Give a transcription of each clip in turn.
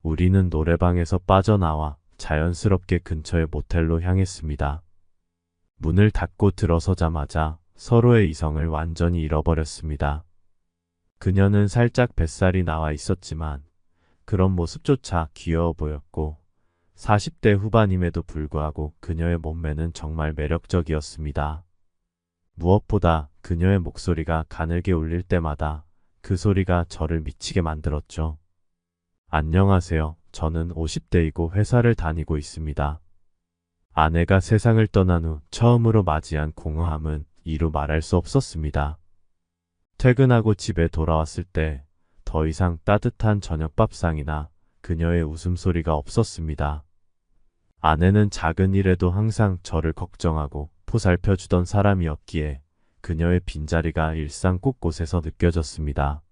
우리는 노래방에서 빠져나와 자연스럽게 근처의 모텔로 향했습니다. 문을 닫고 들어서자마자 서로의 이성을 완전히 잃어버렸습니다. 그녀는 살짝 뱃살이 나와 있었지만 그런 모습조차 귀여워 보였고 40대 후반임에도 불구하고 그녀의 몸매는 정말 매력적이었습니다. 무엇보다 그녀의 목소리가 가늘게 울릴 때마다 그 소리가 저를 미치게 만들었죠. 안녕하세요. 저는 50대이고 회사를 다니고 있습니다. 아내가 세상을 떠난 후 처음으로 맞이한 공허함은 이루 말할 수 없었습니다. 퇴근하고 집에 돌아왔을 때 더 이상 따뜻한 저녁 밥상이나 그녀의 웃음소리가 없었습니다. 아내는 작은 일에도 항상 저를 걱정하고 보살펴주던 사람이었기에 그녀의 빈자리가 일상 곳곳에서 느껴졌습니다.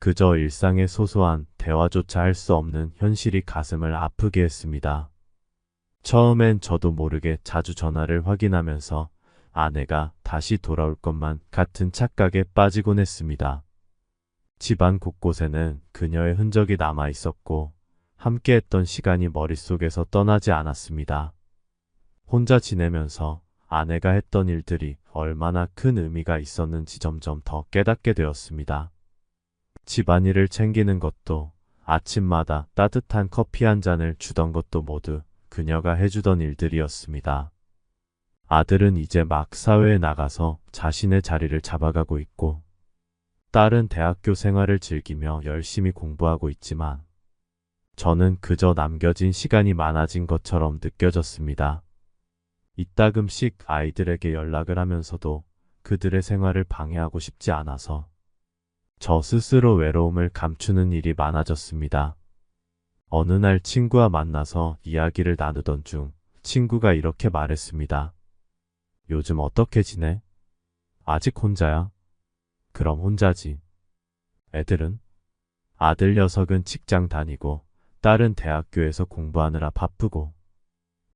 그저 일상의 소소한 대화조차 할 수 없는 현실이 가슴을 아프게 했습니다. 처음엔 저도 모르게 자주 전화를 확인하면서 아내가 다시 돌아올 것만 같은 착각에 빠지곤 했습니다. 집안 곳곳에는 그녀의 흔적이 남아 있었고 함께했던 시간이 머릿속에서 떠나지 않았습니다. 혼자 지내면서 아내가 했던 일들이 얼마나 큰 의미가 있었는지 점점 더 깨닫게 되었습니다. 집안일을 챙기는 것도 아침마다 따뜻한 커피 한 잔을 주던 것도 모두 그녀가 해주던 일들이었습니다. 아들은 이제 막 사회에 나가서 자신의 자리를 잡아가고 있고 딸은 대학교 생활을 즐기며 열심히 공부하고 있지만 저는 그저 남겨진 시간이 많아진 것처럼 느껴졌습니다. 이따금씩 아이들에게 연락을 하면서도 그들의 생활을 방해하고 싶지 않아서 저 스스로 외로움을 감추는 일이 많아졌습니다. 어느 날 친구와 만나서 이야기를 나누던 중 친구가 이렇게 말했습니다. 요즘 어떻게 지내? 아직 혼자야? 그럼 혼자지. 애들은? 아들 녀석은 직장 다니고 딸은 대학교에서 공부하느라 바쁘고.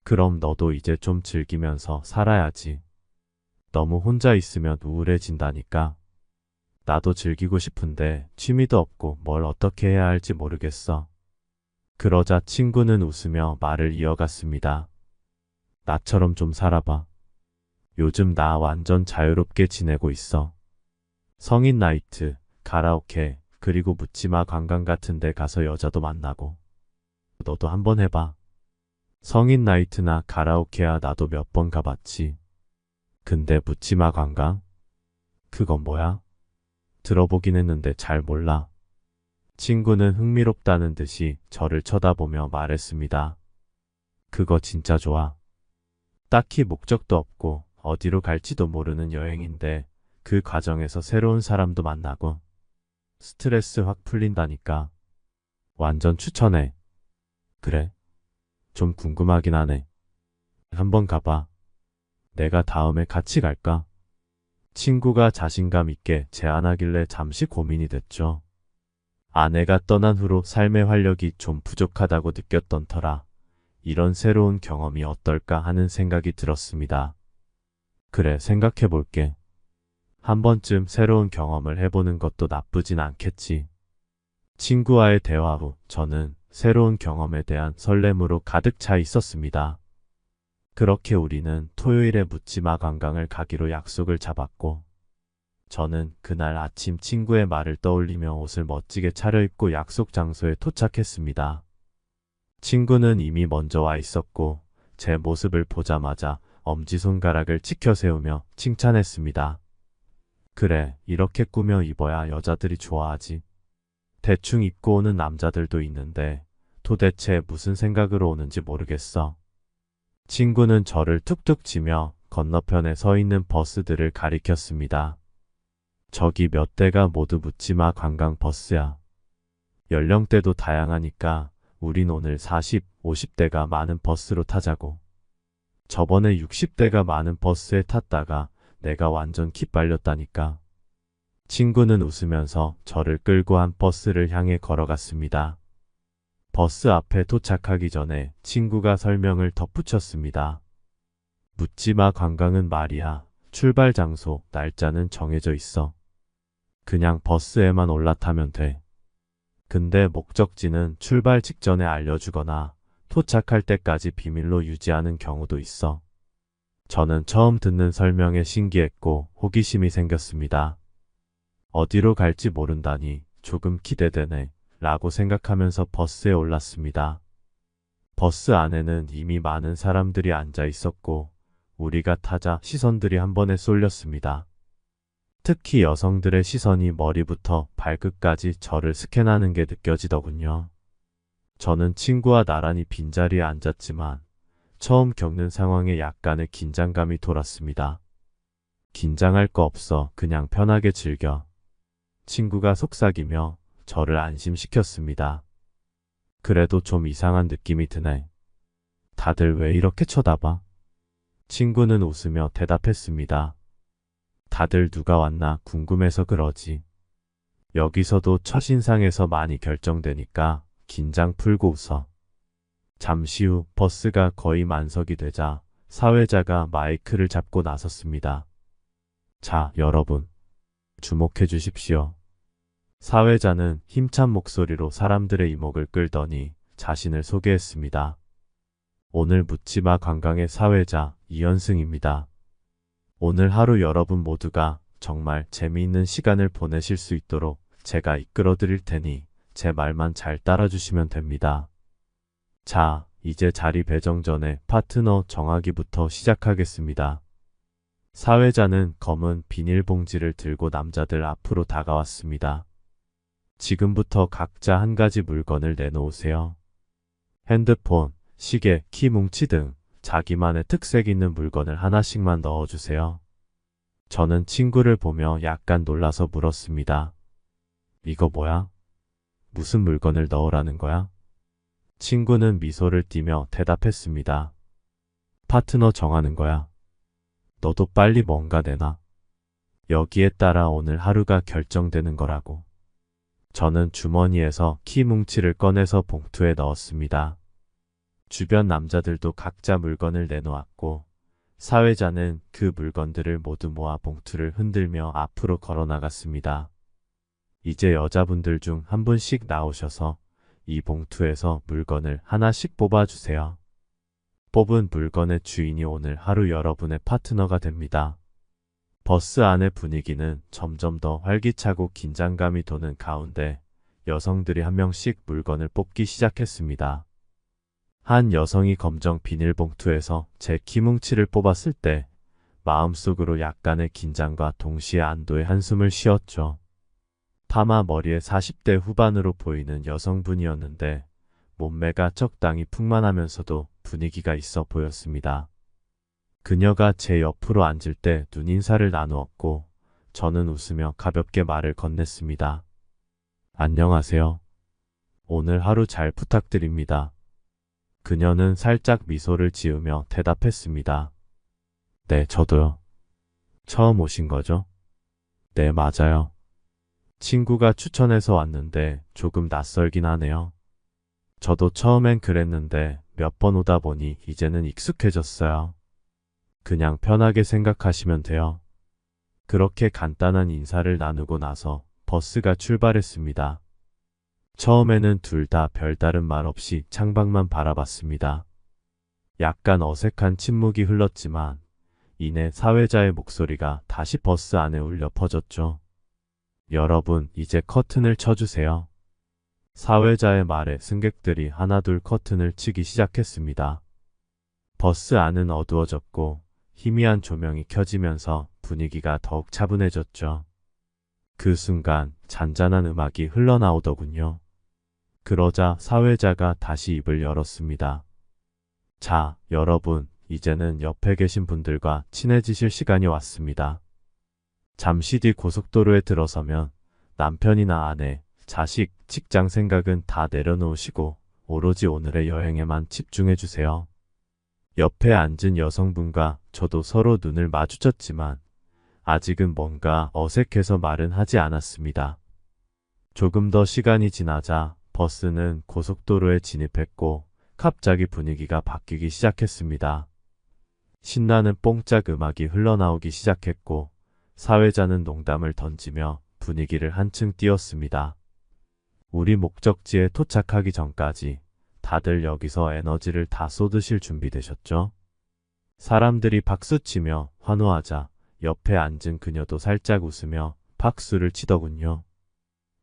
그럼 너도 이제 좀 즐기면서 살아야지. 너무 혼자 있으면 우울해진다니까. 나도 즐기고 싶은데 취미도 없고 뭘 어떻게 해야 할지 모르겠어. 그러자 친구는 웃으며 말을 이어갔습니다. 나처럼 좀 살아봐. 요즘 나 완전 자유롭게 지내고 있어. 성인 나이트, 가라오케, 그리고 묻지마 관광 같은 데 가서 여자도 만나고. 너도 한번 해봐. 성인 나이트나 가라오케야 나도 몇 번 가봤지. 근데 묻지마 관광? 그건 뭐야? 들어보긴 했는데 잘 몰라. 친구는 흥미롭다는 듯이 저를 쳐다보며 말했습니다. 그거 진짜 좋아. 딱히 목적도 없고 어디로 갈지도 모르는 여행인데 그 과정에서 새로운 사람도 만나고 스트레스 확 풀린다니까. 완전 추천해. 그래? 좀 궁금하긴 하네. 한번 가봐. 내가 다음에 같이 갈까? 친구가 자신감 있게 제안하길래 잠시 고민이 됐죠. 아내가 떠난 후로 삶의 활력이 좀 부족하다고 느꼈던 터라 이런 새로운 경험이 어떨까 하는 생각이 들었습니다. 그래, 생각해볼게. 한 번쯤 새로운 경험을 해보는 것도 나쁘진 않겠지. 친구와의 대화 후 저는 새로운 경험에 대한 설렘으로 가득 차 있었습니다. 그렇게 우리는 토요일에 묻지마 관광을 가기로 약속을 잡았고 저는 그날 아침 친구의 말을 떠올리며 옷을 멋지게 차려입고 약속 장소에 도착했습니다. 친구는 이미 먼저 와 있었고 제 모습을 보자마자 엄지손가락을 치켜 세우며 칭찬했습니다. 그래, 이렇게 꾸며 입어야 여자들이 좋아하지. 대충 입고 오는 남자들도 있는데 도대체 무슨 생각으로 오는지 모르겠어. 친구는 저를 툭툭 치며 건너편에 서 있는 버스들을 가리켰습니다. 저기 몇 대가 모두 묻지마 관광 버스야. 연령대도 다양하니까 우린 오늘 40, 50대가 많은 버스로 타자고. 저번에 60대가 많은 버스에 탔다가 내가 완전 기 빨렸다니까. 친구는 웃으면서 저를 끌고 한 버스를 향해 걸어갔습니다. 버스 앞에 도착하기 전에 친구가 설명을 덧붙였습니다. 묻지마 관광은 말이야. 출발 장소, 날짜는 정해져 있어. 그냥 버스에만 올라타면 돼. 근데 목적지는 출발 직전에 알려주거나 도착할 때까지 비밀로 유지하는 경우도 있어. 저는 처음 듣는 설명에 신기했고 호기심이 생겼습니다. 어디로 갈지 모른다니 조금 기대되네 라고 생각하면서 버스에 올랐습니다. 버스 안에는 이미 많은 사람들이 앉아 있었고 우리가 타자 시선들이 한 번에 쏠렸습니다. 특히 여성들의 시선이 머리부터 발끝까지 저를 스캔하는 게 느껴지더군요. 저는 친구와 나란히 빈자리에 앉았지만 처음 겪는 상황에 약간의 긴장감이 돌았습니다. 긴장할 거 없어, 그냥 편하게 즐겨. 친구가 속삭이며 저를 안심시켰습니다. 그래도 좀 이상한 느낌이 드네. 다들 왜 이렇게 쳐다봐? 친구는 웃으며 대답했습니다. 다들 누가 왔나 궁금해서 그러지. 여기서도 첫인상에서 많이 결정되니까 긴장 풀고 웃어. 잠시 후 버스가 거의 만석이 되자 사회자가 마이크를 잡고 나섰습니다. 자, 여러분, 주목해 주십시오. 사회자는 힘찬 목소리로 사람들의 이목을 끌더니 자신을 소개했습니다. 오늘 묻지마 관광의 사회자 이현승입니다. 오늘 하루 여러분 모두가 정말 재미있는 시간을 보내실 수 있도록 제가 이끌어 드릴 테니 제 말만 잘 따라주시면 됩니다. 자, 이제 자리 배정 전에 파트너 정하기부터 시작하겠습니다. 사회자는 검은 비닐봉지를 들고 남자들 앞으로 다가왔습니다. 지금부터 각자 한 가지 물건을 내놓으세요. 핸드폰, 시계, 키 뭉치 등 자기만의 특색 있는 물건을 하나씩만 넣어주세요. 저는 친구를 보며 약간 놀라서 물었습니다. 이거 뭐야? 무슨 물건을 넣으라는 거야? 친구는 미소를 띠며 대답했습니다. 파트너 정하는 거야. 너도 빨리 뭔가 내놔. 여기에 따라 오늘 하루가 결정되는 거라고. 저는 주머니에서 키 뭉치를 꺼내서 봉투에 넣었습니다. 주변 남자들도 각자 물건을 내놓았고 사회자는 그 물건들을 모두 모아 봉투를 흔들며 앞으로 걸어 나갔습니다. 이제 여자분들 중 한 분씩 나오셔서 이 봉투에서 물건을 하나씩 뽑아주세요. 뽑은 물건의 주인이 오늘 하루 여러분의 파트너가 됩니다. 버스 안의 분위기는 점점 더 활기차고 긴장감이 도는 가운데 여성들이 한 명씩 물건을 뽑기 시작했습니다. 한 여성이 검정 비닐봉투에서 제 키뭉치를 뽑았을 때 마음속으로 약간의 긴장과 동시에 안도의 한숨을 쉬었죠. 파마 머리에 40대 후반으로 보이는 여성분이었는데 몸매가 적당히 풍만하면서도 분위기가 있어 보였습니다. 그녀가 제 옆으로 앉을 때 눈인사를 나누었고 저는 웃으며 가볍게 말을 건넸습니다. 안녕하세요. 오늘 하루 잘 부탁드립니다. 그녀는 살짝 미소를 지으며 대답했습니다. 네, 저도요. 처음 오신 거죠? 네, 맞아요. 친구가 추천해서 왔는데 조금 낯설긴 하네요. 저도 처음엔 그랬는데 몇 번 오다 보니 이제는 익숙해졌어요. 그냥 편하게 생각하시면 돼요. 그렇게 간단한 인사를 나누고 나서 버스가 출발했습니다. 처음에는 둘 다 별다른 말 없이 창밖만 바라봤습니다. 약간 어색한 침묵이 흘렀지만 이내 사회자의 목소리가 다시 버스 안에 울려 퍼졌죠. 여러분, 이제 커튼을 쳐주세요. 사회자의 말에 승객들이 하나둘 커튼을 치기 시작했습니다. 버스 안은 어두워졌고 희미한 조명이 켜지면서 분위기가 더욱 차분해졌죠. 그 순간 잔잔한 음악이 흘러나오더군요. 그러자 사회자가 다시 입을 열었습니다. 자, 여러분, 이제는 옆에 계신 분들과 친해지실 시간이 왔습니다. 잠시 뒤 고속도로에 들어서면 남편이나 아내, 자식, 직장 생각은 다 내려놓으시고 오로지 오늘의 여행에만 집중해 주세요. 옆에 앉은 여성분과 저도 서로 눈을 마주쳤지만 아직은 뭔가 어색해서 말은 하지 않았습니다. 조금 더 시간이 지나자 버스는 고속도로에 진입했고 갑자기 분위기가 바뀌기 시작했습니다. 신나는 뽕짝 음악이 흘러나오기 시작했고 사회자는 농담을 던지며 분위기를 한층 띄웠습니다. 우리 목적지에 도착하기 전까지 다들 여기서 에너지를 다 쏟으실 준비되셨죠? 사람들이 박수치며 환호하자 옆에 앉은 그녀도 살짝 웃으며 박수를 치더군요.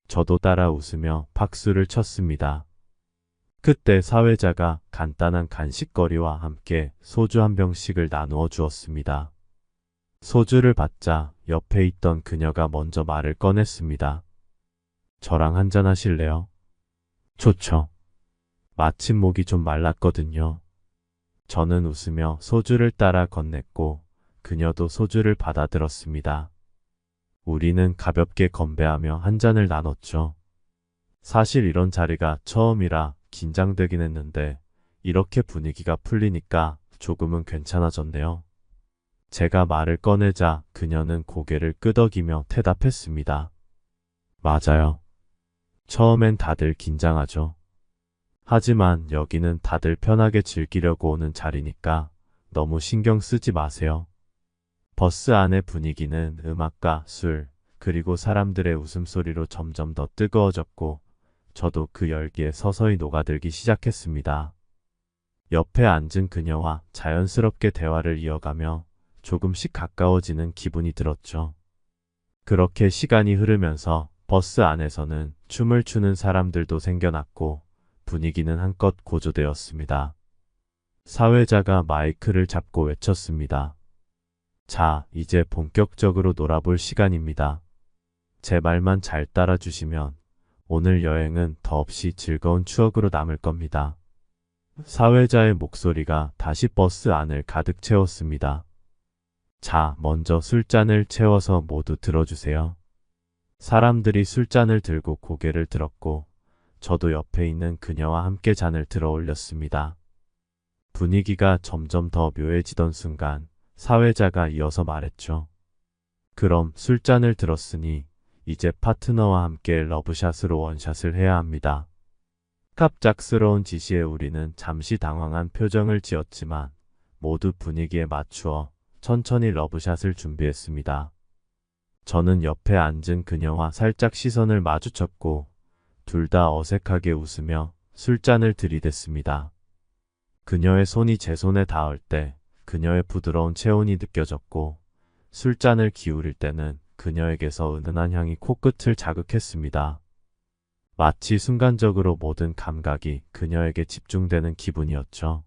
저도 따라 웃으며 박수를 쳤습니다. 그때 사회자가 간단한 간식거리와 함께 소주 한 병씩을 나누어 주었습니다. 소주를 받자 옆에 있던 그녀가 먼저 말을 꺼냈습니다. 저랑 한잔 하실래요? 좋죠. 마침 목이 좀 말랐거든요. 저는 웃으며 소주를 따라 건넸고 그녀도 소주를 받아들었습니다. 우리는 가볍게 건배하며 한 잔을 나눴죠. 사실 이런 자리가 처음이라 긴장되긴 했는데 이렇게 분위기가 풀리니까 조금은 괜찮아졌네요. 제가 말을 꺼내자 그녀는 고개를 끄덕이며 대답했습니다. 맞아요. 처음엔 다들 긴장하죠. 하지만 여기는 다들 편하게 즐기려고 오는 자리니까 너무 신경 쓰지 마세요. 버스 안의 분위기는 음악과 술, 그리고 사람들의 웃음소리로 점점 더 뜨거워졌고 저도 그 열기에 서서히 녹아들기 시작했습니다. 옆에 앉은 그녀와 자연스럽게 대화를 이어가며 조금씩 가까워지는 기분이 들었죠. 그렇게 시간이 흐르면서 버스 안에서는 춤을 추는 사람들도 생겨났고 분위기는 한껏 고조되었습니다. 사회자가 마이크를 잡고 외쳤습니다. 자, 이제 본격적으로 놀아볼 시간입니다. 제 말만 잘 따라주시면 오늘 여행은 더없이 즐거운 추억으로 남을 겁니다. 사회자의 목소리가 다시 버스 안을 가득 채웠습니다. 자, 먼저 술잔을 채워서 모두 들어주세요. 사람들이 술잔을 들고 고개를 들었고 저도 옆에 있는 그녀와 함께 잔을 들어 올렸습니다. 분위기가 점점 더 묘해지던 순간 사회자가 이어서 말했죠. 그럼 술잔을 들었으니 이제 파트너와 함께 러브샷으로 원샷을 해야 합니다. 갑작스러운 지시에 우리는 잠시 당황한 표정을 지었지만 모두 분위기에 맞추어 천천히 러브샷을 준비했습니다. 저는 옆에 앉은 그녀와 살짝 시선을 마주쳤고 둘 다 어색하게 웃으며 술잔을 들이댔습니다. 그녀의 손이 제 손에 닿을 때 그녀의 부드러운 체온이 느껴졌고 술잔을 기울일 때는 그녀에게서 은은한 향이 코끝을 자극했습니다. 마치 순간적으로 모든 감각이 그녀에게 집중되는 기분이었죠.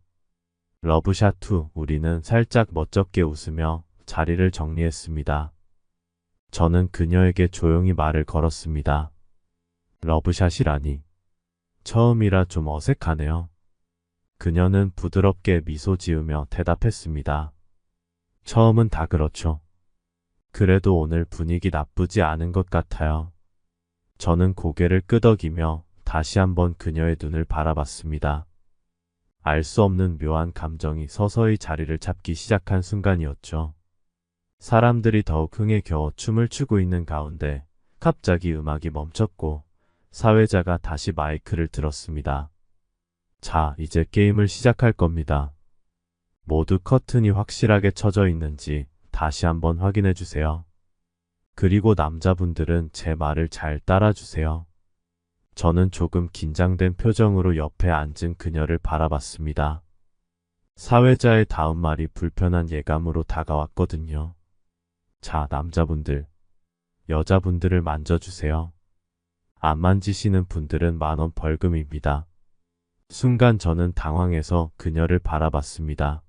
러브샷 2, 우리는 살짝 멋쩍게 웃으며 자리를 정리했습니다. 저는 그녀에게 조용히 말을 걸었습니다. 러브샷이라니. 처음이라 좀 어색하네요. 그녀는 부드럽게 미소 지으며 대답했습니다. 처음은 다 그렇죠. 그래도 오늘 분위기 나쁘지 않은 것 같아요. 저는 고개를 끄덕이며 다시 한번 그녀의 눈을 바라봤습니다. 알 수 없는 묘한 감정이 서서히 자리를 잡기 시작한 순간이었죠. 사람들이 더욱 흥에 겨워 춤을 추고 있는 가운데 갑자기 음악이 멈췄고 사회자가 다시 마이크를 들었습니다. 자, 이제 게임을 시작할 겁니다. 모두 커튼이 확실하게 쳐져 있는지 다시 한번 확인해 주세요. 그리고 남자분들은 제 말을 잘 따라주세요. 저는 조금 긴장된 표정으로 옆에 앉은 그녀를 바라봤습니다. 사회자의 다음 말이 불편한 예감으로 다가왔거든요. 자, 남자분들, 여자분들을 만져주세요. 안 만지시는 분들은 10,000원 벌금입니다. 순간 저는 당황해서 그녀를 바라봤습니다.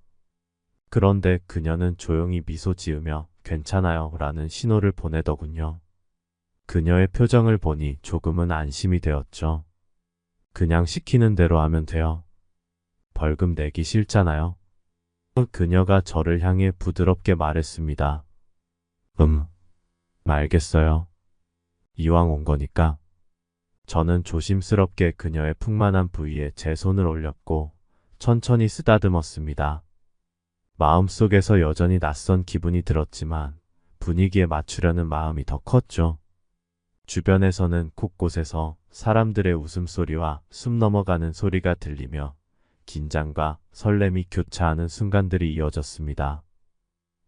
그런데 그녀는 조용히 미소 지으며 괜찮아요 라는 신호를 보내더군요. 그녀의 표정을 보니 조금은 안심이 되었죠. 그냥 시키는 대로 하면 돼요. 벌금 내기 싫잖아요. 그녀가 저를 향해 부드럽게 말했습니다. 알겠어요. 이왕 온 거니까. 저는 조심스럽게 그녀의 풍만한 부위에 제 손을 올렸고 천천히 쓰다듬었습니다. 마음속에서 여전히 낯선 기분이 들었지만 분위기에 맞추려는 마음이 더 컸죠. 주변에서는 곳곳에서 사람들의 웃음소리와 숨 넘어가는 소리가 들리며 긴장과 설렘이 교차하는 순간들이 이어졌습니다.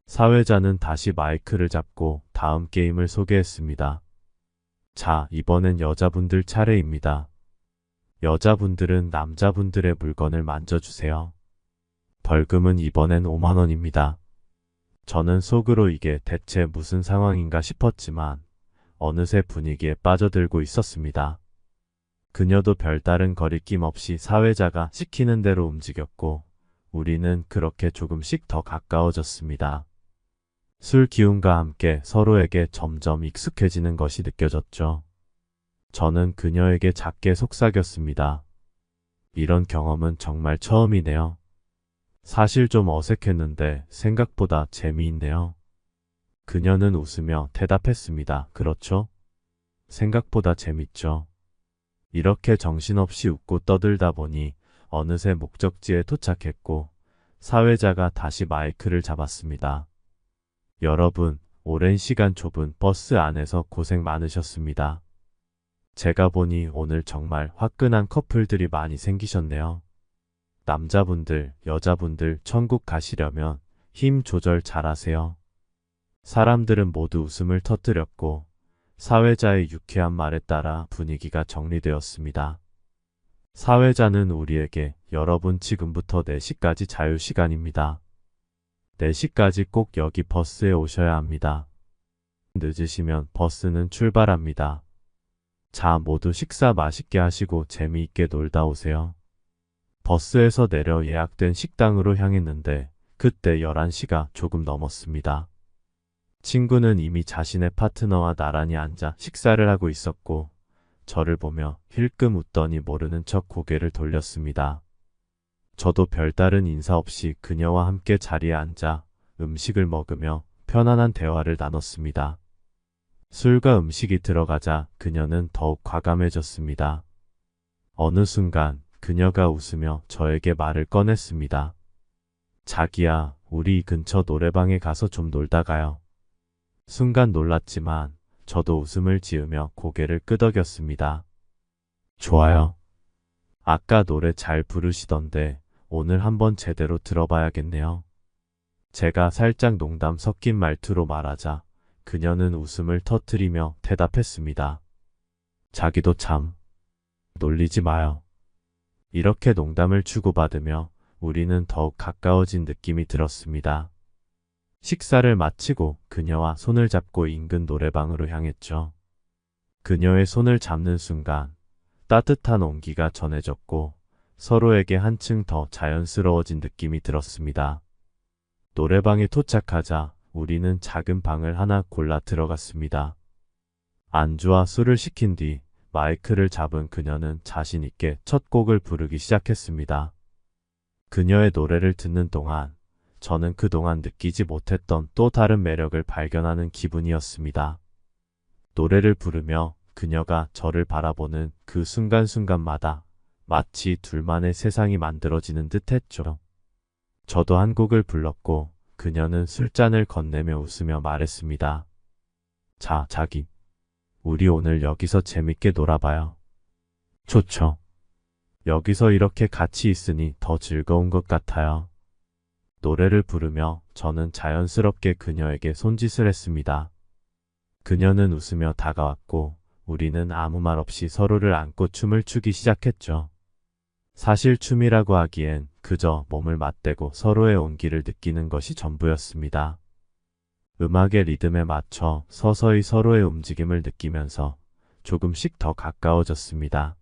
사회자는 다시 마이크를 잡고 다음 게임을 소개했습니다. 자, 이번엔 여자분들 차례입니다. 여자분들은 남자분들의 물건을 만져주세요. 벌금은 이번엔 5만 원입니다. 저는 속으로 이게 대체 무슨 상황인가 싶었지만 어느새 분위기에 빠져들고 있었습니다. 그녀도 별다른 거리낌 없이 사회자가 시키는 대로 움직였고 우리는 그렇게 조금씩 더 가까워졌습니다. 술 기운과 함께 서로에게 점점 익숙해지는 것이 느껴졌죠. 저는 그녀에게 작게 속삭였습니다. 이런 경험은 정말 처음이네요. 사실 좀 어색했는데 생각보다 재미있네요. 그녀는 웃으며 대답했습니다. 그렇죠? 생각보다 재밌죠. 이렇게 정신없이 웃고 떠들다 보니 어느새 목적지에 도착했고 사회자가 다시 마이크를 잡았습니다. 여러분, 오랜 시간 좁은 버스 안에서 고생 많으셨습니다. 제가 보니 오늘 정말 화끈한 커플들이 많이 생기셨네요. 남자분들, 여자분들 천국 가시려면 힘 조절 잘하세요. 사람들은 모두 웃음을 터뜨렸고 사회자의 유쾌한 말에 따라 분위기가 정리되었습니다. 사회자는 우리에게 여러분 지금부터 4시까지 자유시간입니다. 4시까지 꼭 여기 버스에 오셔야 합니다. 늦으시면 버스는 출발합니다. 자, 모두 식사 맛있게 하시고 재미있게 놀다 오세요. 버스에서 내려 예약된 식당으로 향했는데 그때 11시가 조금 넘었습니다. 친구는 이미 자신의 파트너와 나란히 앉아 식사를 하고 있었고 저를 보며 힐끔 웃더니 모르는 척 고개를 돌렸습니다. 저도 별다른 인사 없이 그녀와 함께 자리에 앉아 음식을 먹으며 편안한 대화를 나눴습니다. 술과 음식이 들어가자 그녀는 더욱 과감해졌습니다. 어느 순간 그녀가 웃으며 저에게 말을 꺼냈습니다. 자기야, 우리 이 근처 노래방에 가서 좀 놀다 가요. 순간 놀랐지만 저도 웃음을 지으며 고개를 끄덕였습니다. 좋아요. 아까 노래 잘 부르시던데 오늘 한번 제대로 들어봐야겠네요. 제가 살짝 농담 섞인 말투로 말하자 그녀는 웃음을 터뜨리며 대답했습니다. 자기도 참 놀리지 마요. 이렇게 농담을 주고받으며 우리는 더욱 가까워진 느낌이 들었습니다. 식사를 마치고 그녀와 손을 잡고 인근 노래방으로 향했죠. 그녀의 손을 잡는 순간 따뜻한 온기가 전해졌고 서로에게 한층 더 자연스러워진 느낌이 들었습니다. 노래방에 도착하자 우리는 작은 방을 하나 골라 들어갔습니다. 안주와 술을 시킨 뒤 마이크를 잡은 그녀는 자신 있게 첫 곡을 부르기 시작했습니다. 그녀의 노래를 듣는 동안 저는 그동안 느끼지 못했던 또 다른 매력을 발견하는 기분이었습니다. 노래를 부르며 그녀가 저를 바라보는 그 순간순간마다 마치 둘만의 세상이 만들어지는 듯 했죠. 저도 한 곡을 불렀고 그녀는 술잔을 건네며 웃으며 말했습니다. 자, 자기. 우리 오늘 여기서 재밌게 놀아봐요. 좋죠. 여기서 이렇게 같이 있으니 더 즐거운 것 같아요. 노래를 부르며 저는 자연스럽게 그녀에게 손짓을 했습니다. 그녀는 웃으며 다가왔고 우리는 아무 말 없이 서로를 안고 춤을 추기 시작했죠. 사실 춤이라고 하기엔 그저 몸을 맞대고 서로의 온기를 느끼는 것이 전부였습니다. 음악의 리듬에 맞춰 서서히 서로의 움직임을 느끼면서 조금씩 더 가까워졌습니다.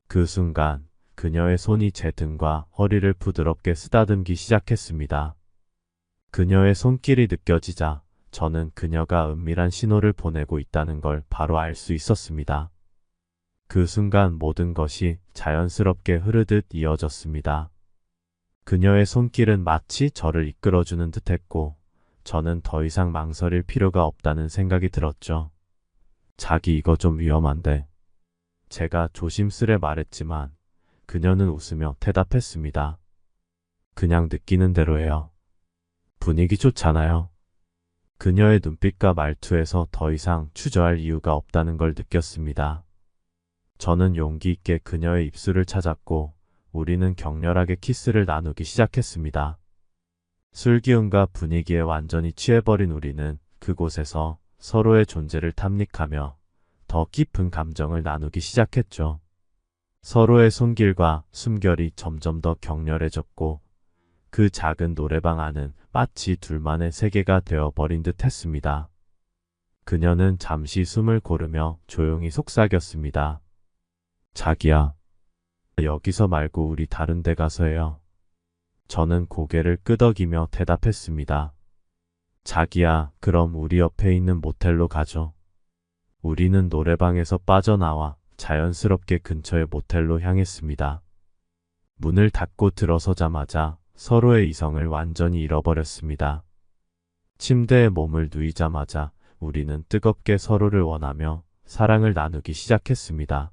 그 순간 그녀의 손이 제 등과 허리를 부드럽게 쓰다듬기 시작했습니다. 그녀의 손길이 느껴지자 저는 그녀가 은밀한 신호를 보내고 있다는 걸 바로 알 수 있었습니다. 그 순간 모든 것이 자연스럽게 흐르듯 이어졌습니다. 그녀의 손길은 마치 저를 이끌어주는 듯했고 저는 더 이상 망설일 필요가 없다는 생각이 들었죠. 자기 이거 좀 위험한데. 제가 조심스레 말했지만 그녀는 웃으며 대답했습니다. 그냥 느끼는 대로 해요. 분위기 좋잖아요. 그녀의 눈빛과 말투에서 더 이상 주저할 이유가 없다는 걸 느꼈습니다. 저는 용기 있게 그녀의 입술을 찾았고 우리는 격렬하게 키스를 나누기 시작했습니다. 술기운과 분위기에 완전히 취해버린 우리는 그곳에서 서로의 존재를 탐닉하며 더 깊은 감정을 나누기 시작했죠. 서로의 손길과 숨결이 점점 더 격렬해졌고 그 작은 노래방 안은 마치 둘만의 세계가 되어버린 듯 했습니다. 그녀는 잠시 숨을 고르며 조용히 속삭였습니다. 자기야, 여기서 말고 우리 다른 데 가서 해요. 저는 고개를 끄덕이며 대답했습니다. 자기야, 그럼 우리 옆에 있는 모텔로 가죠. 우리는 노래방에서 빠져나와 자연스럽게 근처의 모텔로 향했습니다. 문을 닫고 들어서자마자 서로의 이성을 완전히 잃어버렸습니다. 침대에 몸을 누이자마자 우리는 뜨겁게 서로를 원하며 사랑을 나누기 시작했습니다.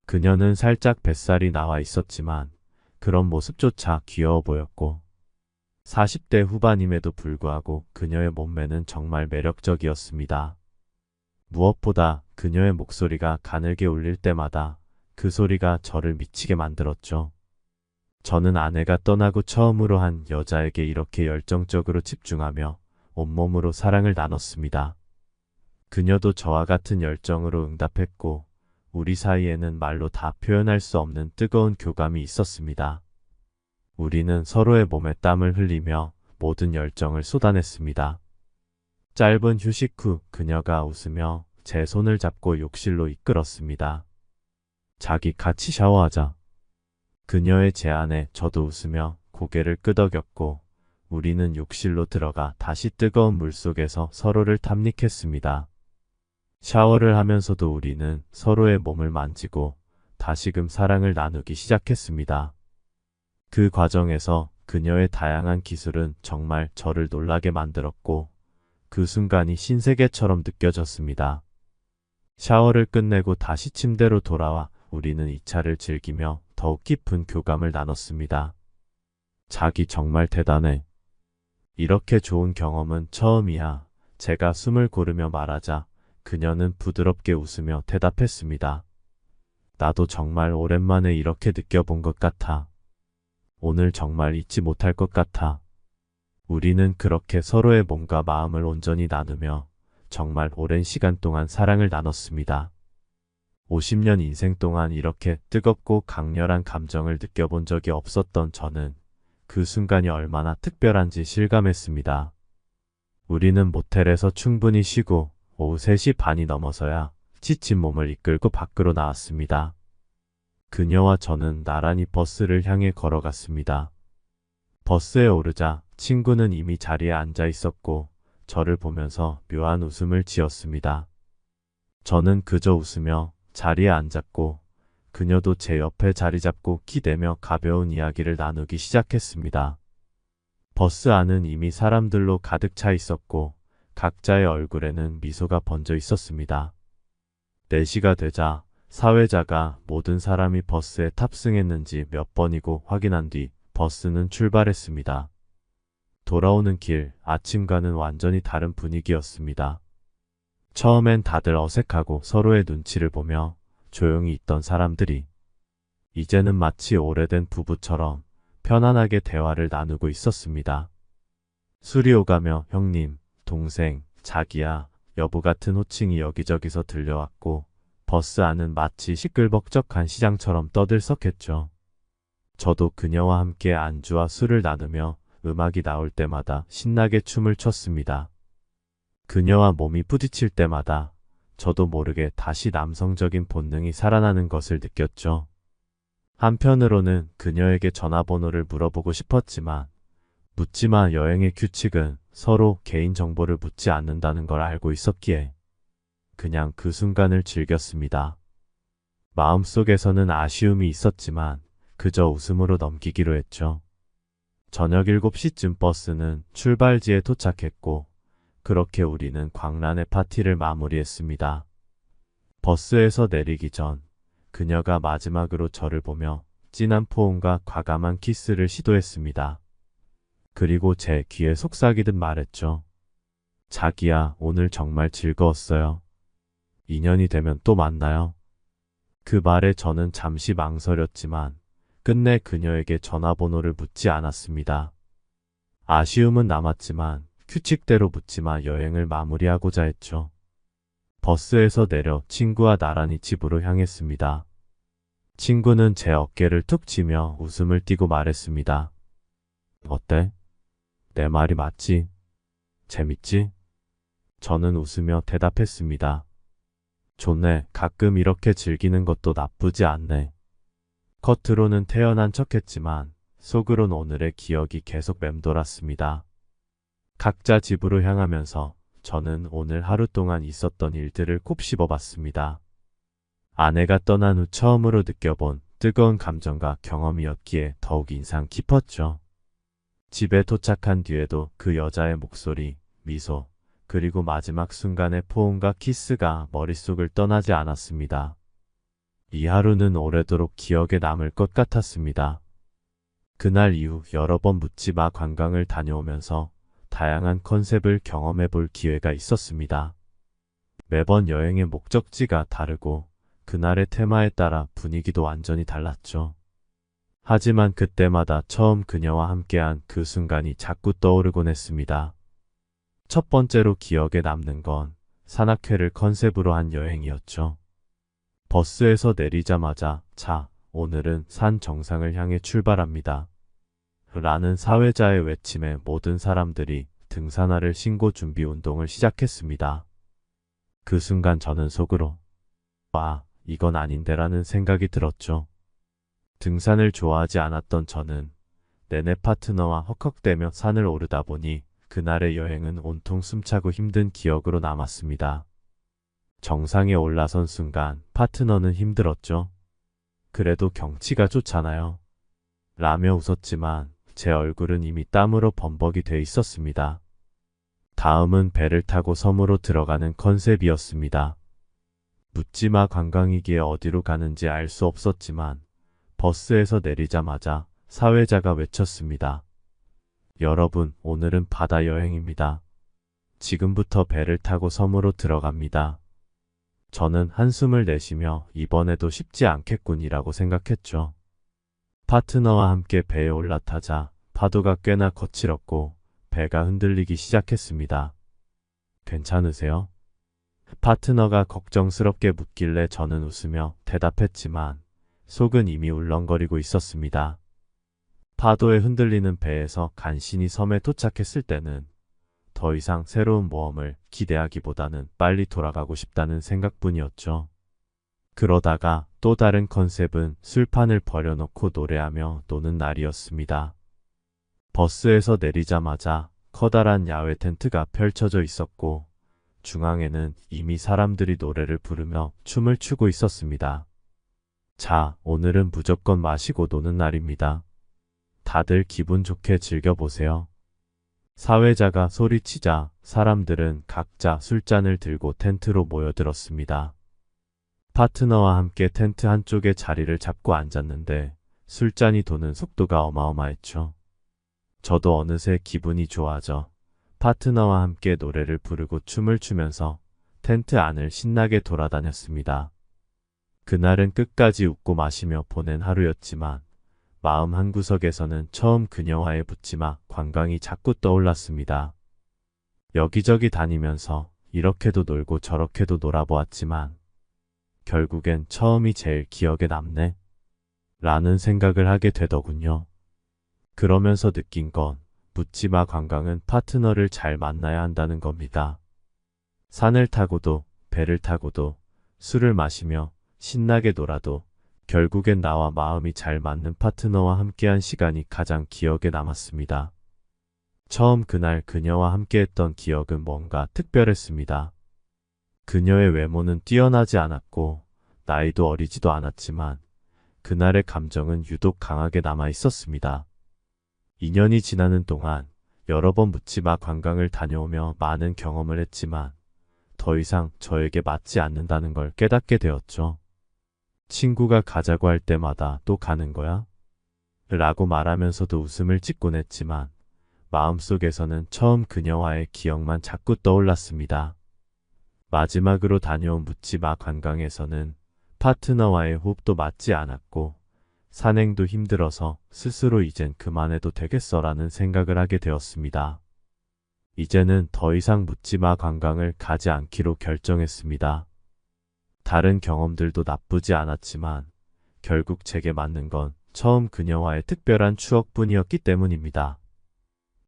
그녀는 살짝 뱃살이 나와 있었지만 그런 모습조차 귀여워 보였고 40대 후반임에도 불구하고 그녀의 몸매는 정말 매력적이었습니다. 무엇보다 그녀의 목소리가 가늘게 울릴 때마다 그 소리가 저를 미치게 만들었죠. 저는 아내가 떠나고 처음으로 한 여자에게 이렇게 열정적으로 집중하며 온몸으로 사랑을 나눴습니다. 그녀도 저와 같은 열정으로 응답했고 우리 사이에는 말로 다 표현할 수 없는 뜨거운 교감이 있었습니다. 우리는 서로의 몸에 땀을 흘리며 모든 열정을 쏟아냈습니다. 짧은 휴식 후 그녀가 웃으며 제 손을 잡고 욕실로 이끌었습니다. 자기 같이 샤워하자. 그녀의 제안에 저도 웃으며 고개를 끄덕였고 우리는 욕실로 들어가 다시 뜨거운 물속에서 서로를 탐닉했습니다. 샤워를 하면서도 우리는 서로의 몸을 만지고 다시금 사랑을 나누기 시작했습니다. 그 과정에서 그녀의 다양한 기술은 정말 저를 놀라게 만들었고 그 순간이 신세계처럼 느껴졌습니다. 샤워를 끝내고 다시 침대로 돌아와 우리는 이 차를 즐기며 더욱 깊은 교감을 나눴습니다. 자기 정말 대단해. 이렇게 좋은 경험은 처음이야. 제가 숨을 고르며 말하자 그녀는 부드럽게 웃으며 대답했습니다. 나도 정말 오랜만에 이렇게 느껴본 것 같아. 오늘 정말 잊지 못할 것 같아. 우리는 그렇게 서로의 몸과 마음을 온전히 나누며 정말 오랜 시간 동안 사랑을 나눴습니다. 50년 인생 동안 이렇게 뜨겁고 강렬한 감정을 느껴본 적이 없었던 저는 그 순간이 얼마나 특별한지 실감했습니다. 우리는 모텔에서 충분히 쉬고 오후 3시 반이 넘어서야 지친 몸을 이끌고 밖으로 나왔습니다. 그녀와 저는 나란히 버스를 향해 걸어갔습니다. 버스에 오르자 친구는 이미 자리에 앉아 있었고 저를 보면서 묘한 웃음을 지었습니다. 저는 그저 웃으며 자리에 앉았고 그녀도 제 옆에 자리 잡고 기대며 가벼운 이야기를 나누기 시작했습니다. 버스 안은 이미 사람들로 가득 차 있었고 각자의 얼굴에는 미소가 번져 있었습니다. 4시가 되자 사회자가 모든 사람이 버스에 탑승했는지 몇 번이고 확인한 뒤 버스는 출발했습니다. 돌아오는 길, 아침과는 완전히 다른 분위기였습니다. 처음엔 다들 어색하고 서로의 눈치를 보며 조용히 있던 사람들이 이제는 마치 오래된 부부처럼 편안하게 대화를 나누고 있었습니다. 술이 오가며 형님, 동생, 자기야, 여보 같은 호칭이 여기저기서 들려왔고 버스 안은 마치 시끌벅적한 시장처럼 떠들썩했죠. 저도 그녀와 함께 안주와 술을 나누며 음악이 나올 때마다 신나게 춤을 췄습니다. 그녀와 몸이 부딪힐 때마다 저도 모르게 다시 남성적인 본능이 살아나는 것을 느꼈죠. 한편으로는 그녀에게 전화번호를 물어보고 싶었지만 묻지마 여행의 규칙은 서로 개인정보를 묻지 않는다는 걸 알고 있었기에 그냥 그 순간을 즐겼습니다. 마음속에서는 아쉬움이 있었지만 그저 웃음으로 넘기기로 했죠. 저녁 7시쯤 버스는 출발지에 도착했고 그렇게 우리는 광란의 파티를 마무리했습니다. 버스에서 내리기 전 그녀가 마지막으로 저를 보며 진한 포옹과 과감한 키스를 시도했습니다. 그리고 제 귀에 속삭이듯 말했죠. 자기야, 오늘 정말 즐거웠어요. 인연이 되면 또 만나요. 그 말에 저는 잠시 망설였지만 끝내 그녀에게 전화번호를 묻지 않았습니다. 아쉬움은 남았지만 규칙대로 묻지마 여행을 마무리하고자 했죠. 버스에서 내려 친구와 나란히 집으로 향했습니다. 친구는 제 어깨를 툭 치며 웃음을 띠고 말했습니다. 어때? 내 말이 맞지? 재밌지? 저는 웃으며 대답했습니다. 좋네. 가끔 이렇게 즐기는 것도 나쁘지 않네. 겉으로는 태연한 척했지만 속으론 오늘의 기억이 계속 맴돌았습니다. 각자 집으로 향하면서 저는 오늘 하루 동안 있었던 일들을 곱씹어봤습니다. 아내가 떠난 후 처음으로 느껴본 뜨거운 감정과 경험이었기에 더욱 인상 깊었죠. 집에 도착한 뒤에도 그 여자의 목소리, 미소, 그리고 마지막 순간의 포옹과 키스가 머릿속을 떠나지 않았습니다. 이 하루는 오래도록 기억에 남을 것 같았습니다. 그날 이후 여러 번 묻지마 관광을 다녀오면서 다양한 컨셉을 경험해 볼 기회가 있었습니다. 매번 여행의 목적지가 다르고 그날의 테마에 따라 분위기도 완전히 달랐죠. 하지만 그때마다 처음 그녀와 함께한 그 순간이 자꾸 떠오르곤 했습니다. 첫 번째로 기억에 남는 건 산악회를 컨셉으로 한 여행이었죠. 버스에서 내리자마자 자, 오늘은 산 정상을 향해 출발합니다. 라는 사회자의 외침에 모든 사람들이 등산화를 신고 준비 운동을 시작했습니다. 그 순간 저는 속으로 와, 이건 아닌데라는 생각이 들었죠. 등산을 좋아하지 않았던 저는 내내 파트너와 헉헉대며 산을 오르다 보니 그날의 여행은 온통 숨차고 힘든 기억으로 남았습니다. 정상에 올라선 순간 파트너는 힘들었죠. 그래도 경치가 좋잖아요. 라며 웃었지만 제 얼굴은 이미 땀으로 범벅이 돼 있었습니다. 다음은 배를 타고 섬으로 들어가는 컨셉이었습니다. 묻지마 관광이기에 어디로 가는지 알 수 없었지만 버스에서 내리자마자 사회자가 외쳤습니다. 여러분, 오늘은 바다 여행입니다. 지금부터 배를 타고 섬으로 들어갑니다. 저는 한숨을 내쉬며 이번에도 쉽지 않겠군이라고 생각했죠. 파트너와 함께 배에 올라타자 파도가 꽤나 거칠었고 배가 흔들리기 시작했습니다. 괜찮으세요? 파트너가 걱정스럽게 묻길래 저는 웃으며 대답했지만 속은 이미 울렁거리고 있었습니다. 파도에 흔들리는 배에서 간신히 섬에 도착했을 때는 더 이상 새로운 모험을 기대하기보다는 빨리 돌아가고 싶다는 생각뿐이었죠. 그러다가 또 다른 컨셉은 술판을 버려놓고 노래하며 노는 날이었습니다. 버스에서 내리자마자 커다란 야외 텐트가 펼쳐져 있었고 중앙에는 이미 사람들이 노래를 부르며 춤을 추고 있었습니다. 자, 오늘은 무조건 마시고 노는 날입니다. 다들 기분 좋게 즐겨보세요. 사회자가 소리치자 사람들은 각자 술잔을 들고 텐트로 모여들었습니다. 파트너와 함께 텐트 한쪽에 자리를 잡고 앉았는데 술잔이 도는 속도가 어마어마했죠. 저도 어느새 기분이 좋아져 파트너와 함께 노래를 부르고 춤을 추면서 텐트 안을 신나게 돌아다녔습니다. 그날은 끝까지 웃고 마시며 보낸 하루였지만 마음 한구석에서는 처음 그녀와의 묻지마 관광이 자꾸 떠올랐습니다. 여기저기 다니면서 이렇게도 놀고 저렇게도 놀아보았지만 결국엔 처음이 제일 기억에 남네 라는 생각을 하게 되더군요. 그러면서 느낀 건 묻지마 관광은 파트너를 잘 만나야 한다는 겁니다. 산을 타고도 배를 타고도 술을 마시며 신나게 놀아도 결국엔 나와 마음이 잘 맞는 파트너와 함께한 시간이 가장 기억에 남았습니다. 처음 그날 그녀와 함께했던 기억은 뭔가 특별했습니다. 그녀의 외모는 뛰어나지 않았고 나이도 어리지도 않았지만 그날의 감정은 유독 강하게 남아 있었습니다. 2년이 지나는 동안 여러 번 묻지마 관광을 다녀오며 많은 경험을 했지만 더 이상 저에게 맞지 않는다는 걸 깨닫게 되었죠. 친구가 가자고 할 때마다 또 가는 거야? 라고 말하면서도 웃음을 짓곤 했지만 마음속에서는 처음 그녀와의 기억만 자꾸 떠올랐습니다. 마지막으로 다녀온 묻지마 관광에서는 파트너와의 호흡도 맞지 않았고 산행도 힘들어서 스스로 이젠 그만해도 되겠어라는 생각을 하게 되었습니다. 이제는 더 이상 묻지마 관광을 가지 않기로 결정했습니다. 다른 경험들도 나쁘지 않았지만 결국 제게 맞는 건 처음 그녀와의 특별한 추억뿐이었기 때문입니다.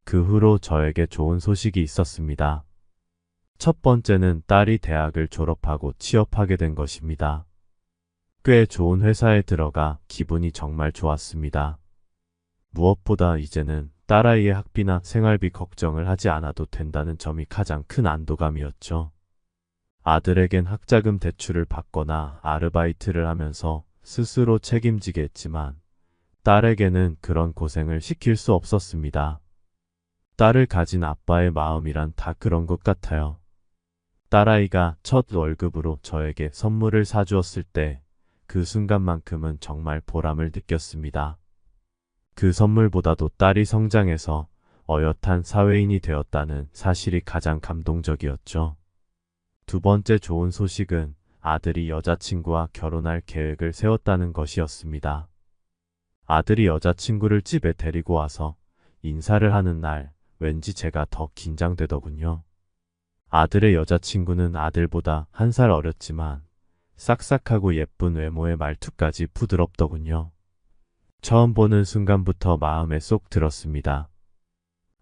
그 후로 저에게 좋은 소식이 있었습니다. 첫 번째는 딸이 대학을 졸업하고 취업하게 된 것입니다. 꽤 좋은 회사에 들어가 기분이 정말 좋았습니다. 무엇보다 이제는 딸아이의 학비나 생활비 걱정을 하지 않아도 된다는 점이 가장 큰 안도감이었죠. 아들에겐 학자금 대출을 받거나 아르바이트를 하면서 스스로 책임지게 했지만 딸에게는 그런 고생을 시킬 수 없었습니다. 딸을 가진 아빠의 마음이란 다 그런 것 같아요. 딸아이가 첫 월급으로 저에게 선물을 사주었을 때 그 순간만큼은 정말 보람을 느꼈습니다. 그 선물보다도 딸이 성장해서 어엿한 사회인이 되었다는 사실이 가장 감동적이었죠. 두 번째 좋은 소식은 아들이 여자친구와 결혼할 계획을 세웠다는 것이었습니다. 아들이 여자친구를 집에 데리고 와서 인사를 하는 날 왠지 제가 더 긴장되더군요. 아들의 여자친구는 아들보다 1살 어렸지만 싹싹하고 예쁜 외모의 말투까지 부드럽더군요. 처음 보는 순간부터 마음에 쏙 들었습니다.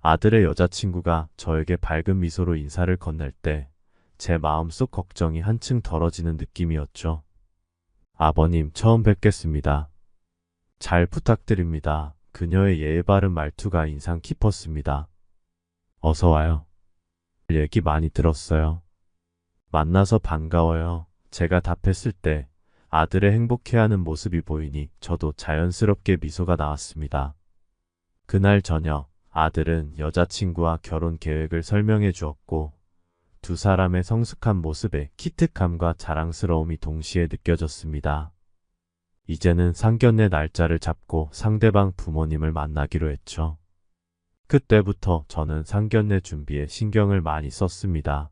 아들의 여자친구가 저에게 밝은 미소로 인사를 건넬 때 제 마음속 걱정이 한층 덜어지는 느낌이었죠. 아버님 처음 뵙겠습니다. 잘 부탁드립니다. 그녀의 예의 바른 말투가 인상 깊었습니다. 어서 와요. 얘기 많이 들었어요. 만나서 반가워요. 제가 답했을 때 아들의 행복해하는 모습이 보이니 저도 자연스럽게 미소가 나왔습니다. 그날 저녁 아들은 여자친구와 결혼 계획을 설명해 주었고 두 사람의 성숙한 모습에 기특함과 자랑스러움이 동시에 느껴졌습니다. 이제는 상견례 날짜를 잡고 상대방 부모님을 만나기로 했죠. 그때부터 저는 상견례 준비에 신경을 많이 썼습니다.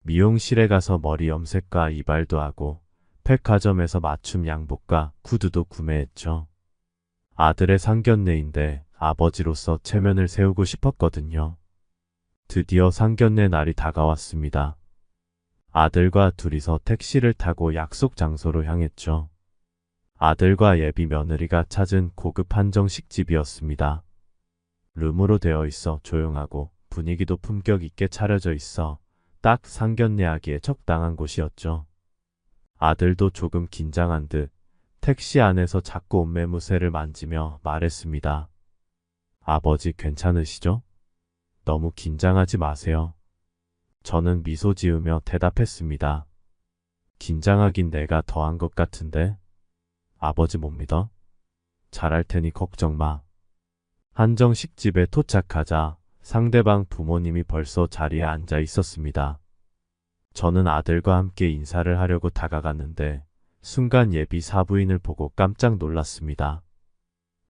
미용실에 가서 머리 염색과 이발도 하고 백화점에서 맞춤 양복과 구두도 구매했죠. 아들의 상견례인데 아버지로서 체면을 세우고 싶었거든요. 드디어 상견례 날이 다가왔습니다. 아들과 둘이서 택시를 타고 약속 장소로 향했죠. 아들과 예비 며느리가 찾은 고급 한정식 집이었습니다. 룸으로 되어 있어 조용하고 분위기도 품격 있게 차려져 있어 딱 상견례하기에 적당한 곳이었죠. 아들도 조금 긴장한 듯 택시 안에서 자꾸 옷매무새를 만지며 말했습니다. 아버지 괜찮으시죠? 너무 긴장하지 마세요. 저는 미소 지으며 대답했습니다. 긴장하긴 내가 더한 것 같은데? 아버지 못 믿어? 잘할 테니 걱정 마. 한정식집에 도착하자 상대방 부모님이 벌써 자리에 앉아 있었습니다. 저는 아들과 함께 인사를 하려고 다가갔는데 순간 예비 사부인을 보고 깜짝 놀랐습니다.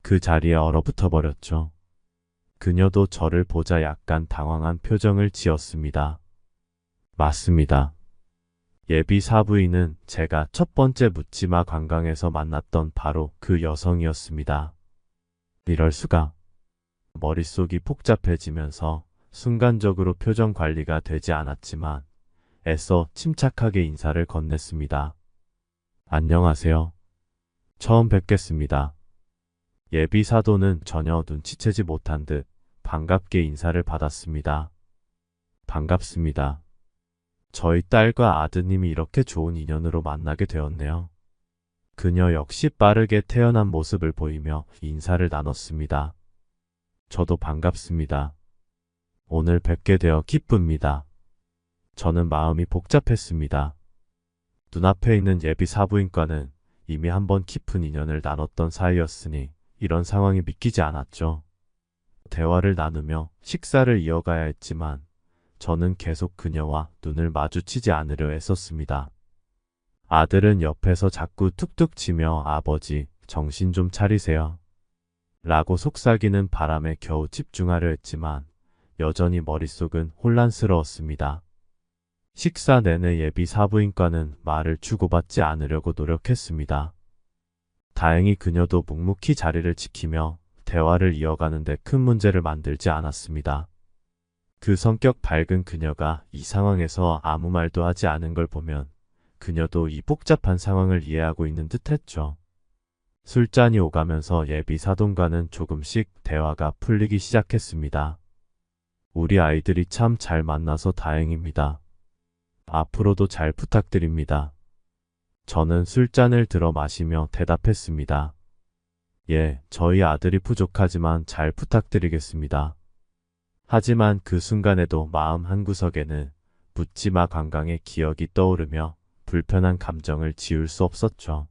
그 자리에 얼어붙어 버렸죠. 그녀도 저를 보자 약간 당황한 표정을 지었습니다. 맞습니다. 예비 사부인은 제가 첫 번째 묻지마 관광에서 만났던 바로 그 여성이었습니다. 이럴 수가. 머릿속이 복잡해지면서 순간적으로 표정 관리가 되지 않았지만 애써 침착하게 인사를 건넸습니다. 안녕하세요. 처음 뵙겠습니다. 예비 사도는 전혀 눈치채지 못한 듯 반갑게 인사를 받았습니다. 반갑습니다. 저희 딸과 아드님이 이렇게 좋은 인연으로 만나게 되었네요. 그녀 역시 빠르게 태어난 모습을 보이며 인사를 나눴습니다. 저도 반갑습니다. 오늘 뵙게 되어 기쁩니다. 저는 마음이 복잡했습니다. 눈앞에 있는 예비 사부인과는 이미 한번 깊은 인연을 나눴던 사이였으니 이런 상황이 믿기지 않았죠. 대화를 나누며 식사를 이어가야 했지만 저는 계속 그녀와 눈을 마주치지 않으려 애썼습니다. 아들은 옆에서 자꾸 툭툭 치며 아버지 정신 좀 차리세요. 라고 속삭이는 바람에 겨우 집중하려 했지만 여전히 머릿속은 혼란스러웠습니다. 식사 내내 예비 사부인과는 말을 주고받지 않으려고 노력했습니다. 다행히 그녀도 묵묵히 자리를 지키며 대화를 이어가는데 큰 문제를 만들지 않았습니다. 그 성격 밝은 그녀가 이 상황에서 아무 말도 하지 않은 걸 보면 그녀도 이 복잡한 상황을 이해하고 있는 듯했죠. 술잔이 오가면서 예비 사돈과는 조금씩 대화가 풀리기 시작했습니다. 우리 아이들이 참 잘 만나서 다행입니다. 앞으로도 잘 부탁드립니다. 저는 술잔을 들어 마시며 대답했습니다. 예, 저희 아들이 부족하지만 잘 부탁드리겠습니다. 하지만 그 순간에도 마음 한구석에는 묻지마 관광의 기억이 떠오르며 불편한 감정을 지울 수 없었죠.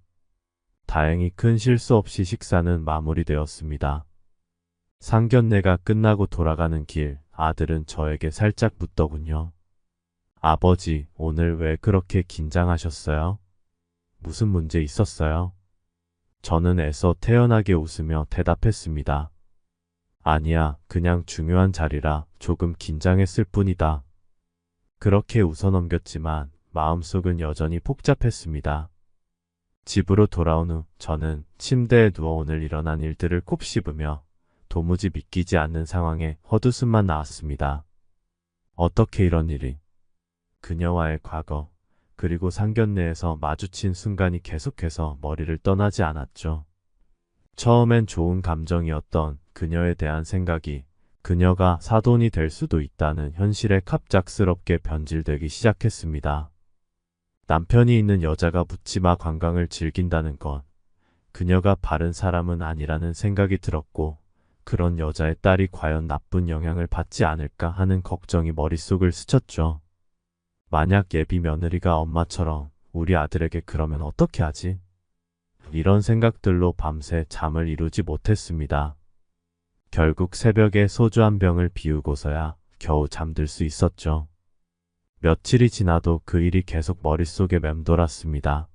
다행히 큰 실수 없이 식사는 마무리되었습니다. 상견례가 끝나고 돌아가는 길, 아들은 저에게 살짝 묻더군요. 아버지, 오늘 왜 그렇게 긴장하셨어요? 무슨 문제 있었어요? 저는 애써 태연하게 웃으며 대답했습니다. 아니야, 그냥 중요한 자리라 조금 긴장했을 뿐이다. 그렇게 웃어넘겼지만 마음속은 여전히 복잡했습니다. 집으로 돌아온 후 저는 침대에 누워 오늘 일어난 일들을 곱씹으며 도무지 믿기지 않는 상황에 헛웃음만 나왔습니다. 어떻게 이런 일이? 그녀와의 과거, 그리고 상견례에서 마주친 순간이 계속해서 머리를 떠나지 않았죠. 처음엔 좋은 감정이었던 그녀에 대한 생각이 그녀가 사돈이 될 수도 있다는 현실에 갑작스럽게 변질되기 시작했습니다. 남편이 있는 여자가 묻지마 관광을 즐긴다는 것, 그녀가 바른 사람은 아니라는 생각이 들었고 그런 여자의 딸이 과연 나쁜 영향을 받지 않을까 하는 걱정이 머릿속을 스쳤죠. 만약 예비 며느리가 엄마처럼 우리 아들에게 그러면 어떻게 하지? 이런 생각들로 밤새 잠을 이루지 못했습니다. 결국 새벽에 소주 한 병을 비우고서야 겨우 잠들 수 있었죠. 며칠이 지나도 그 일이 계속 머릿속에 맴돌았습니다.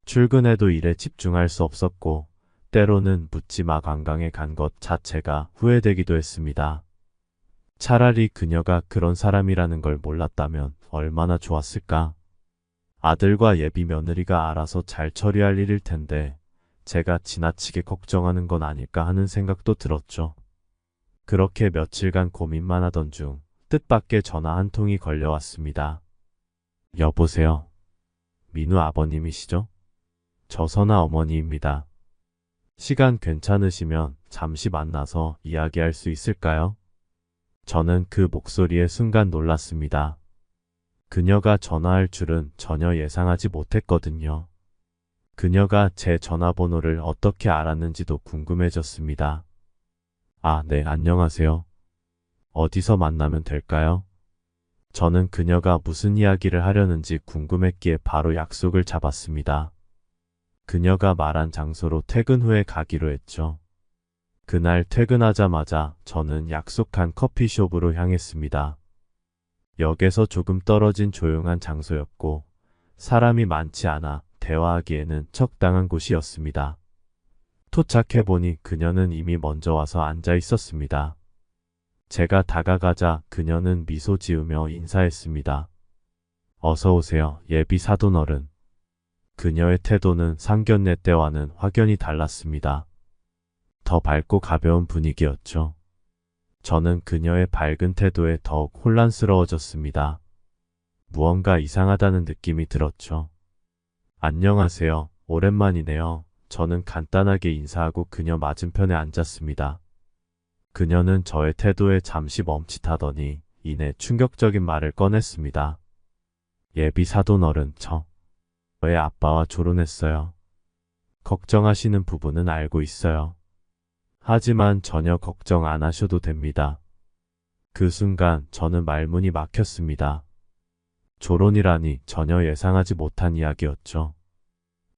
출근해도 일에 집중할 수 없었고 때로는 묻지마 관광에 간 것 자체가 후회되기도 했습니다. 차라리 그녀가 그런 사람이라는 걸 몰랐다면 얼마나 좋았을까? 아들과 예비 며느리가 알아서 잘 처리할 일일 텐데 제가 지나치게 걱정하는 건 아닐까 하는 생각도 들었죠. 그렇게 며칠간 고민만 하던 중 뜻밖의 전화 한 통이 걸려왔습니다. 여보세요. 민우 아버님이시죠? 저 선아 어머니입니다. 시간 괜찮으시면 잠시 만나서 이야기할 수 있을까요? 저는 그 목소리에 순간 놀랐습니다. 그녀가 전화할 줄은 전혀 예상하지 못했거든요. 그녀가 제 전화번호를 어떻게 알았는지도 궁금해졌습니다. 아, 네, 안녕하세요. 어디서 만나면 될까요? 저는 그녀가 무슨 이야기를 하려는지 궁금했기에 바로 약속을 잡았습니다. 그녀가 말한 장소로 퇴근 후에 가기로 했죠. 그날 퇴근하자마자 저는 약속한 커피숍으로 향했습니다. 역에서 조금 떨어진 조용한 장소였고 사람이 많지 않아 대화하기에는 적당한 곳이었습니다. 도착해보니 그녀는 이미 먼저 와서 앉아 있었습니다. 제가 다가가자 그녀는 미소 지으며 인사했습니다. 어서 오세요, 예비 사돈어른. 그녀의 태도는 상견례 때와는 확연히 달랐습니다. 더 밝고 가벼운 분위기였죠. 저는 그녀의 밝은 태도에 더욱 혼란스러워졌습니다. 무언가 이상하다는 느낌이 들었죠. 안녕하세요. 오랜만이네요. 저는 간단하게 인사하고 그녀 맞은편에 앉았습니다. 그녀는 저의 태도에 잠시 멈칫하더니 이내 충격적인 말을 꺼냈습니다. 예비 사돈어른, 저의 아빠와 결혼했어요. 걱정하시는 부분은 알고 있어요. 하지만 전혀 걱정 안 하셔도 됩니다. 그 순간 저는 말문이 막혔습니다. 조론이라니 전혀 예상하지 못한 이야기였죠.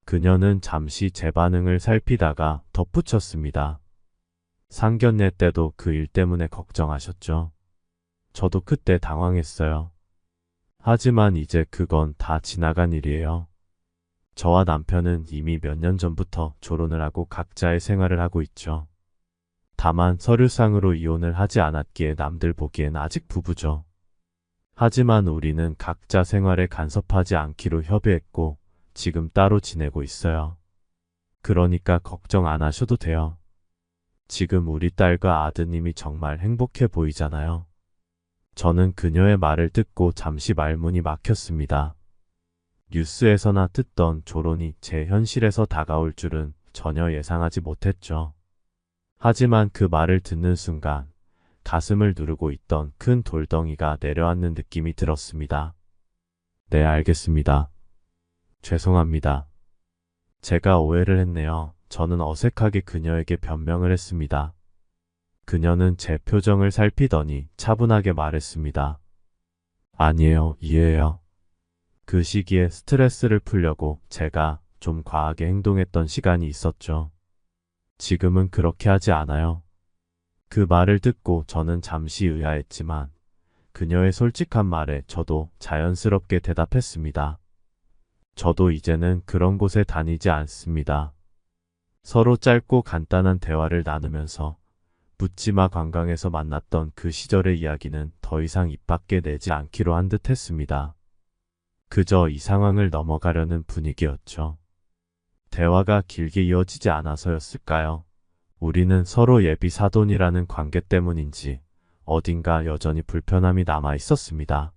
그녀는 잠시 제 반응을 살피다가 덧붙였습니다. 상견례 때도 그 일 때문에 걱정하셨죠. 저도 그때 당황했어요. 하지만 이제 그건 다 지나간 일이에요. 저와 남편은 이미 몇 년 전부터 결혼을 하고 각자의 생활을 하고 있죠. 다만 서류상으로 이혼을 하지 않았기에 남들 보기엔 아직 부부죠. 하지만 우리는 각자 생활에 간섭하지 않기로 협의했고 지금 따로 지내고 있어요. 그러니까 걱정 안 하셔도 돼요. 지금 우리 딸과 아드님이 정말 행복해 보이잖아요. 저는 그녀의 말을 듣고 잠시 말문이 막혔습니다. 뉴스에서나 듣던 조론이 제 현실에서 다가올 줄은 전혀 예상하지 못했죠. 하지만 그 말을 듣는 순간 가슴을 누르고 있던 큰 돌덩이가 내려앉는 느낌이 들었습니다. 네, 알겠습니다. 죄송합니다. 제가 오해를 했네요. 저는 어색하게 그녀에게 변명을 했습니다. 그녀는 제 표정을 살피더니 차분하게 말했습니다. 아니에요, 이해해요. 그 시기에 스트레스를 풀려고 제가 좀 과하게 행동했던 시간이 있었죠. 지금은 그렇게 하지 않아요. 그 말을 듣고 저는 잠시 의아했지만 그녀의 솔직한 말에 저도 자연스럽게 대답했습니다. 저도 이제는 그런 곳에 다니지 않습니다. 서로 짧고 간단한 대화를 나누면서 묻지마 관광에서 만났던 그 시절의 이야기는 더 이상 입 밖에 내지 않기로 한 듯 했습니다. 그저 이 상황을 넘어가려는 분위기였죠. 대화가 길게 이어지지 않아서였을까요? 우리는 서로 예비 사돈이라는 관계 때문인지 어딘가 여전히 불편함이 남아 있었습니다.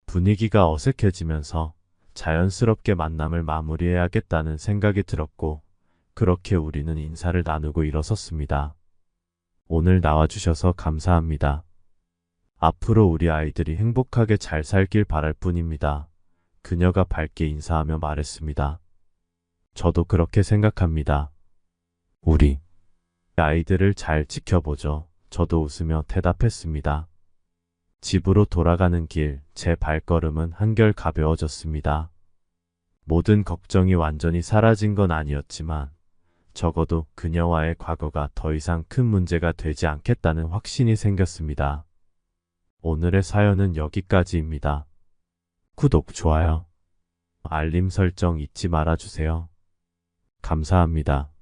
분위기가 어색해지면서 자연스럽게 만남을 마무리해야겠다는 생각이 들었고, 그렇게 우리는 인사를 나누고 일어섰습니다. 오늘 나와주셔서 감사합니다. 앞으로 우리 아이들이 행복하게 잘 살길 바랄 뿐입니다. 그녀가 밝게 인사하며 말했습니다. 저도 그렇게 생각합니다. 우리 아이들을 잘 지켜보죠. 저도 웃으며 대답했습니다. 집으로 돌아가는 길, 제 발걸음은 한결 가벼워졌습니다. 모든 걱정이 완전히 사라진 건 아니었지만 적어도 그녀와의 과거가 더 이상 큰 문제가 되지 않겠다는 확신이 생겼습니다. 오늘의 사연은 여기까지입니다. 구독, 좋아요, 알림 설정 잊지 말아주세요. 감사합니다.